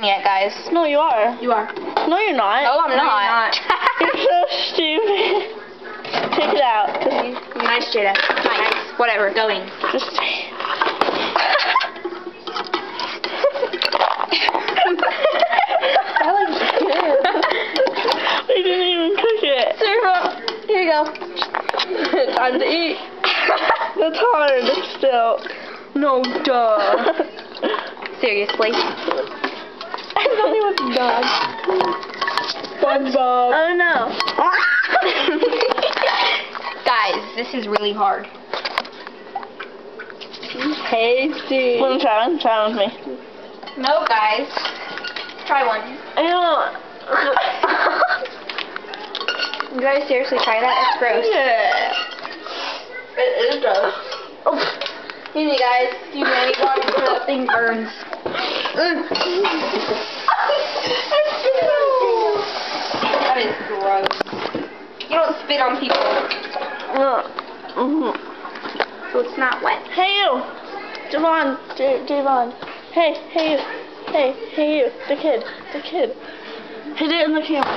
Yet, guys. No, you are. You are. No, you're not. No, I'm not. You're so stupid. Take it out. Nice, Jada. Nice. Whatever. Going. Just. That looks good. We didn't even cook it. Here you go. Time to eat. That's hard still. No, duh. Seriously. I don't even dog. SpongeBob. Oh no. Guys, this is really hard. Tasty. Want to try one? Try one with me. No, guys. Try one. Ew. You guys seriously try that? That's gross. Yeah. It is gross. Oh. Excuse me, guys. Excuse me, I need water before that thing burns. That is gross. You don't spit on people. So it's not wet. Hey you! Javon. Javon. Hey you. Hey you. The kid. Hit it in the camera.